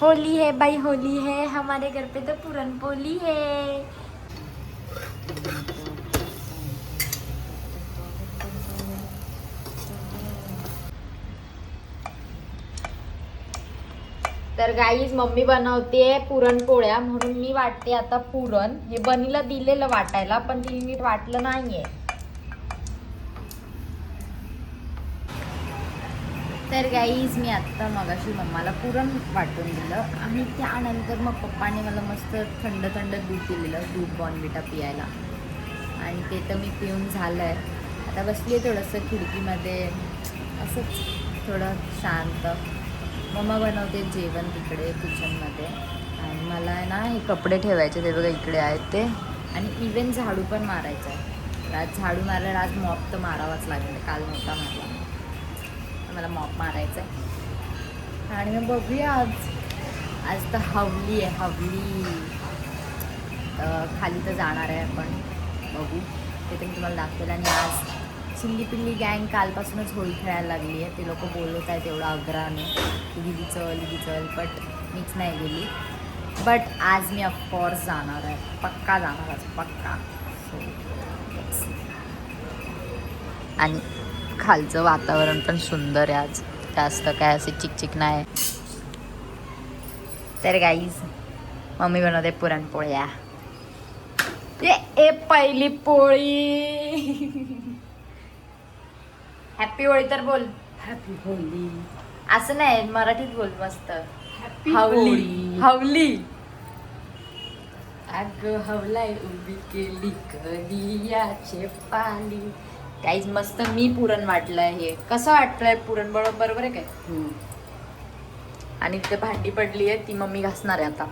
Holy है भाई, Holy है, हमारे घर पे तो पूरन पोली है। तर गाईज मम्मी बनवते पुरणपोळ्या, म्हणून मी वाटते आता पुरण. हे बनीला दिलेलं वाटायला, पण तिने नीट वाटलं नाहीये. तर गाईज मी आत्ता मगाशी मम्माला पुरण वाटून दिलं आणि त्यानंतर मग पप्पाने मला मस्त थंड थंड दूध दिलेलं, दूध बॉर्नव्हिटा पियायला. आणि ते तर मी पिऊन झालं आहे. आता बसली आहे थोडंसं खिडकीमध्ये, असंच थोडं शांत. मम्मा बनवते जेवण तिकडे किचनमध्ये आणि मला आहे ना हे कपडे ठेवायचे, ते बघा इकडे आहेत ते. आणि इव्हन झाडू पण मारायचा आहे. आज झाडू मारल्यावर आज मॉप तर मारावाच लागेल, काल नव्हता मारला. मला मॉप मारायचं आहे आणि मग बघूया आज तर हवली आहे, हवली खाली तर जाणार आहे आपण, बघू ते तर मी तुम्हाला दाखवेल. आणि आज चिल्ली पिल्ली गँग कालपासूनच होळी खेळायला लागली आहे. ते लोक बोलत आहेत एवढा आग्रहाने की दीदी चल, बट मीच नाही गेली. बट आज मी ऑफकोर्स जाणार आहे, पक्का जाणार आहे, पक्का. आणि खालचं वातावरण पण सुंदर आहे आज, जास्त काय असे चिकचिक नाही. तर गाईज मम्मी बनवते पुरणपोळ्या. ए पहिली पोळी. हॅपी होळी तर बोल. Happy Holy. असं नाही, मराठीत बोल मस्त. हॅपी हवली, हवली. अग हवलाय उभी केली कलियाचे पाली. काहीच मस्त मी पुरण वाटलंय. हे कसं वाटलंय पुरण, बरोबर आहे काय? आणि तिथे भांडी पडली आहे, ती मम्मी घासणार आहे आता,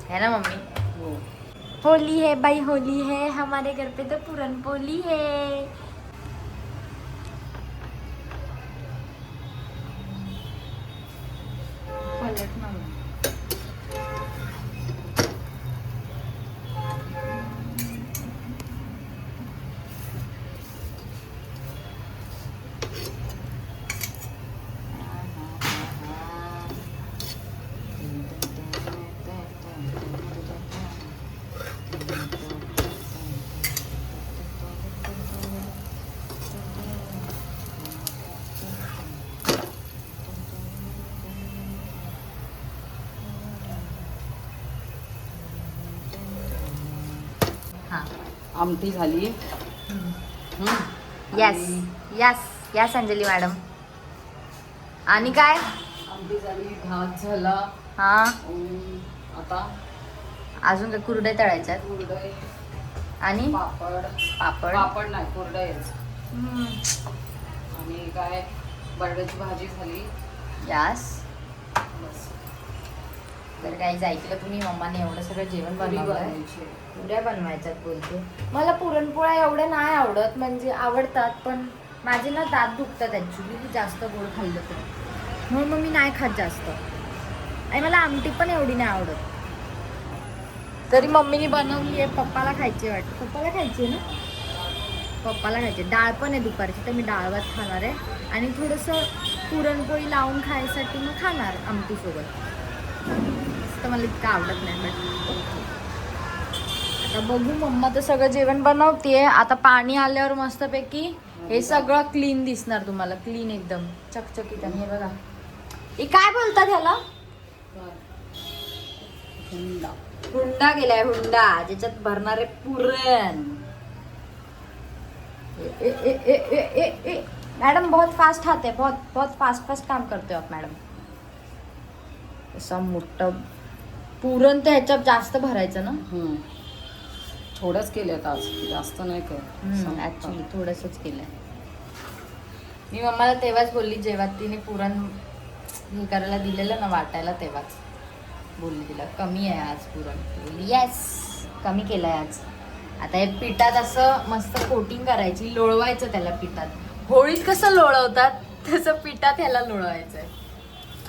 है ना मम्मी? हो. होली है भाई, होली है, हमारे घर पे तो पूरन पोली है. पलट ना. आमटी झाली. Yes yes yes Anjali madam. आणि काय? आमटी झाली, भात झाला. हा, आता अजून काय कुरडे तळायच्यात कुरडई आणि पापड. पापड. पापड नाही, कुरडईच. आणि काय बटाट्याची भाजी झाली. यस. बस. तर काही ऐकलं तुम्ही, मम्माने एवढं सगळं जेवण पुरी बनवलंय. बनवायची. पुऱ्या बनवायच्यात बोलते. मला पुरणपोळ्या एवढ्या नाही आवडत, म्हणजे आवडतात पण माझे ना दात दुखतात ॲक्च्युली जास्त गोड खाल्लं तर, म्हणून मग मी नाही खात जास्त. आणि मला आमटी पण एवढी नाही आवडत. तरी मम्मीने बनवली आहे, पप्पाला खायची वाटतं. पप्पाला खायची ना, पप्पाला खायची. डाळ पण आहे दुपारची, तर मी डाळ भात खाणार आहे आणि थोडंसं पुरणपोळी लावून खायसाठी मग खाणार आमटीसोबत. तर मला इतकं आवडत नाही, बट आता बघू. मम्मा तर सगळं जेवण बनवतेय. आता पाणी आल्यावर मस्तपैकी हे सगळं क्लीन दिसणार तुम्हाला, क्लीन एकदम चकचकीत. हे बघा, हे काय बोलतात ह्याला? हुंडा. हुंडा गेलाय, हुंडा, ज्याच्यात भरणारे पुरण. मैडम बहुत फास्ट खाते, बहुत फास्ट काम करते हो आप मैडम. असं मोठं पुरण तर ह्याच्यात जास्त भरायचं ना. थोडंच केलं आज, जास्त नाही ऍक्च्युली थोडंसंच केलंय. मी मम्माला तेव्हाच बोलली, जेव्हा तिने पुरण हे करायला दिलेलं ना वाटायला, तेव्हाच बोलली तिला कमी आहे आज पुरण. बोलली येस, कमी केलंय आज. आता हे पिठात असं मस्त कोटिंग करायची, लोळवायचं त्याला पिठात. होळीत कसं लोळवतात तसं पिठात ह्याला लोळवायचंय.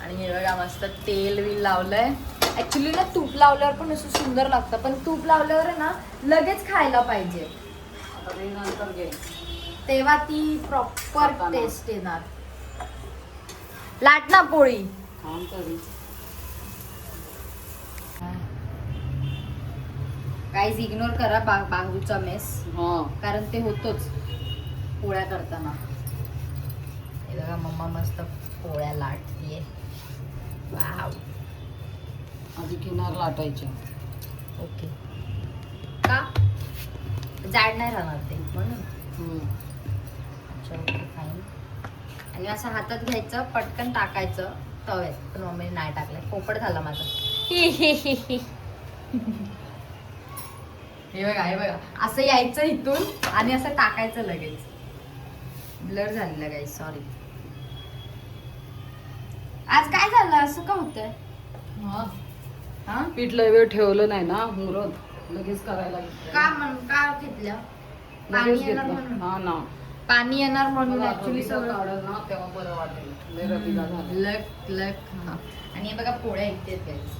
आणि हे बघा मस्त तेल बिल लावलंय. ऍक्च्युली ना तूप लावल्यावर पण असं सुंदर लागतं, पण तूप लावल्यावर ना लगेच खायला पाहिजे, तेव्हा ती प्रॉपर टेस्ट येणार. लाट ना पोळी. गाईज इग्नोर करा बाजूचा मेस, हा कारण ते होतोच पोळ्या करताना. हे बघा मम्मा मस्त पोळ्या लाटतीये. वाव. आधी किनार लाटायचे. ओके. का जाड नाही राहणार ते म्हणून. अच्छा ओके फाईन. आणि असं हातात घ्यायचं, पटकन टाकायचं तव्यात. पण मम्मीने नाही टाकलं, पोपट झाला माझा. हे बघा हे बघा, असं यायचं इथून आणि असं टाकायचं लगेच. ब्लर झालेलं गाईज, सॉरी. आज काय झालं, असं का होतंय? हा पीठ लय वेळ ठेवलं नाही ना मुरत, लगेच करायला घेतलं. का घेतलं? पाणी लगेच येणार घेतलं. म्हणून. हा ना. पाणी येणार म्हणून मला ऍक्च्युली रविदा सगळं काढलं ना तेव्हा बरं वाटेल. लय रविदा झालं. लक लक. हा. आणि हे बघा पोळ्या इथे गाईज.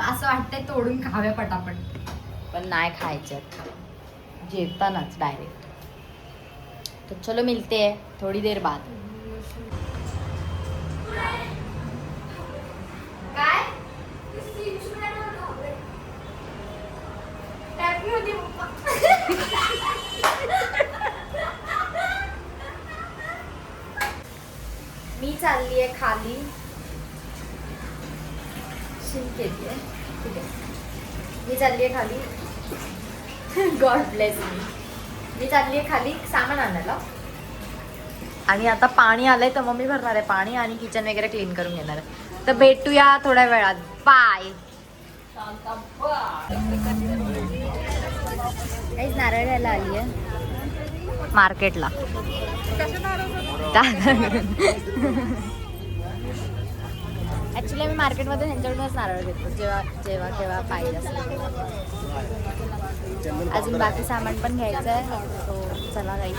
असं वाटतंय तोडून खाव्या पटापट, पण नाही खायच्यात, जेवतानाच डायरेक्ट. तो चलो मिलते हैं थोड़ी देर बाद. काय मी चालली आहे खाली. केली आहे ठीक आहे. मी चालली आहे खाली. गॉड ब्लेस मी चालली आहे खाली सामान आणायला. आणि आता पाणी आलंय तर मम्मी भरणार आहे पाणी आणि किचन वगैरे क्लीन करून घेणार आहे. तर भेटूया थोड्या वेळात. बाय. काहीच नारळ घ्यायला आली आहे मार्केटला. ऍक्च्युली आम्ही मार्केटमध्ये ह्यांच्याकडूनच नारळ घेतो जेव्हा जेव्हा केव्हा पाहिजे असेल. अजून बाकी सामान पण घ्यायचं आहे. तो चला गाईज.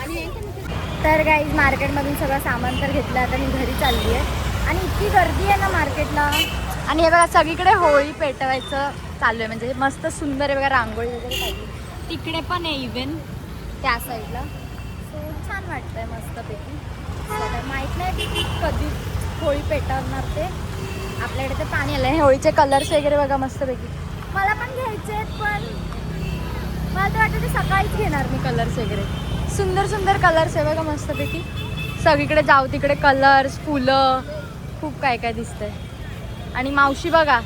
तर गाईज मार्केटमधून सगळं सामान तर घेतलं. आता मी घरी चालली आहे. आणि इतकी गर्दी आहे ना मार्केटला. आणि हे बघा सगळीकडे होळी पेटवायचं चालू आहे. म्हणजे मस्त सुंदर आहे बघा, रांगोळी वगैरे काढली. तिकडे पण आहे इव्हन त्या साईडला. सो छान वाटतंय मस्तपैकी. माहीत नाही कधी होळी पेटवणार ते. आपल्याकडे तर पाणी आलं आहे. होळीचे कलर्स वगैरे बघा मस्तपैकी. मला पण घ्यायचे आहेत, पण मला तर वाटतं ते सकाळीच घेणार मी कलर्स वगैरे. सुंदर सुंदर कलर्स आहे बघा मस्तपैकी. सगळीकडे जाऊ तिकडे कलर्स, फुलं, खूप काय काय दिसतंय. आणि मावशी बघा,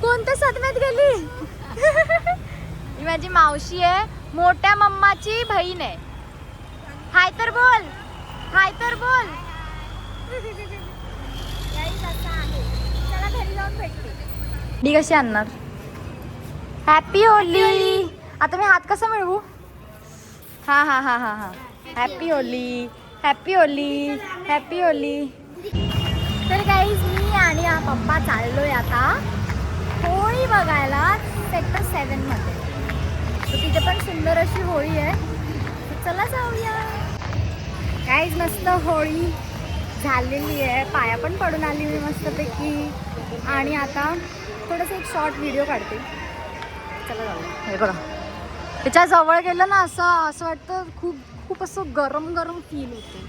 कोणत्या सदम्यात गेली. ही माझी मावशी आहे, मोठ्या मम्माची बहीण आहे. हाय तर बोल, हाय तर बोल. चला घरी जाऊन भेटते. डी कशी आणणार. Happy Holy. आता मी हात कसा मिळवू. हा हा हा हा हा. Happy Holy, happy Holy, happy Holy. तर गाईज मी आणि पप्पा चाललोय आता होळी बघायला सेक्टर 7 मध्ये. तर तिथे पण सुंदर अशी होळी आहे. चला जाऊया. गाईज मस्त होळी झालेली आहे. पाया पण पडून आली मी मस्तपैकी. आणि आता थोडंसं एक शॉर्ट व्हिडिओ काढते. चला जाऊया. हे बघा त्याच्या जवळ गेलं ना असं वाटतं खूप खूप असं गरम गरम फील होते.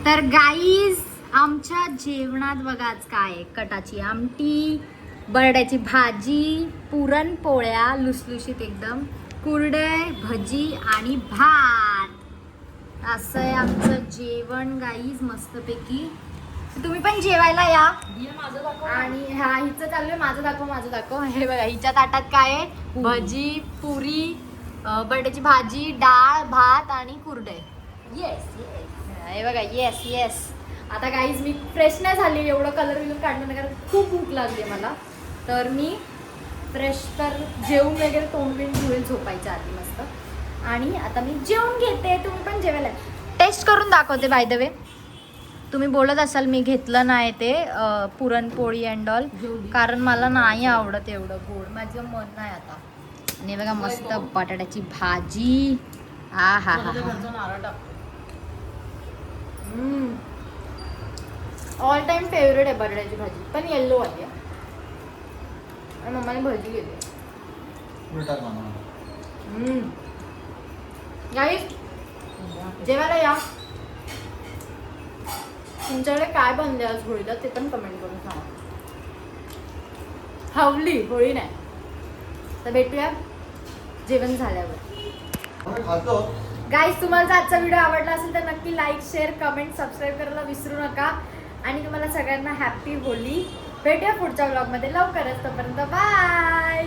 तर गाईज आमच्या जेवणात बघा आज काय आहे. कटाची आमटी, बरड्याची भाजी, पुरणपोळ्या लुसलुशीत एकदम, कुरडे, भजी आणि भात. असं आहे आमचं जेवण गाईज मस्तपैकी. तुम्ही पण जेवायला या. आणि हा हिचं चालू आहे माझं दाखव माझं दाखव. हे बघा हिच्या ताटात काय आहे. भजी, पुरी, बटाट्याची भाजी, डाळ, भात आणि कुरडे. येस हे बघा. Yes yes. आता गाईज मी फ्रेश नाही झाली. एवढं कलर विलर काढलं नाही कारण खूप भूक लागली मला. तर मी फ्रेश तर जेवून वगैरे तोंड बिंड धुईल झोपायच्या आधी मस्त. आणि आता मी जेवून घेते. तुम्ही पण जेवायला. टेस्ट करून दाखवते बाय द वे. तुम्ही बोलत असाल मी घेतलं नाही ते पुरणपोळी अँड ऑल, कारण मला नाही आवडत एवढं गोड. माझं मन नाही आता. आणि बघा मस्त बटाट्याची भाजी. हा हा हा. ऑल टाइम फेवरेट आहे बटाट्याची भाजी. पण येल्लो वाली आहे. आणि मम्माने भजी घेतली. गाईस जेवायला या. तुमच्याकडे काय बनले आज होळीला ते पण कमेंट करून सांगा. हवली होळी नाही. तर भेटूया जेवण झाल्यावर. खातो. गाईज, तुम्हाला जर आजचा व्हिडिओ आवडला असेल तर नक्की लाईक, शेअर, कमेंट, सबस्क्राईब करायला विसरू नका. आणि तुम्हाला सगळ्यांना हॅपी होली. भेटूया पुढच्या व्लॉगमध्ये लवकरच. तोपर्यंत बाय.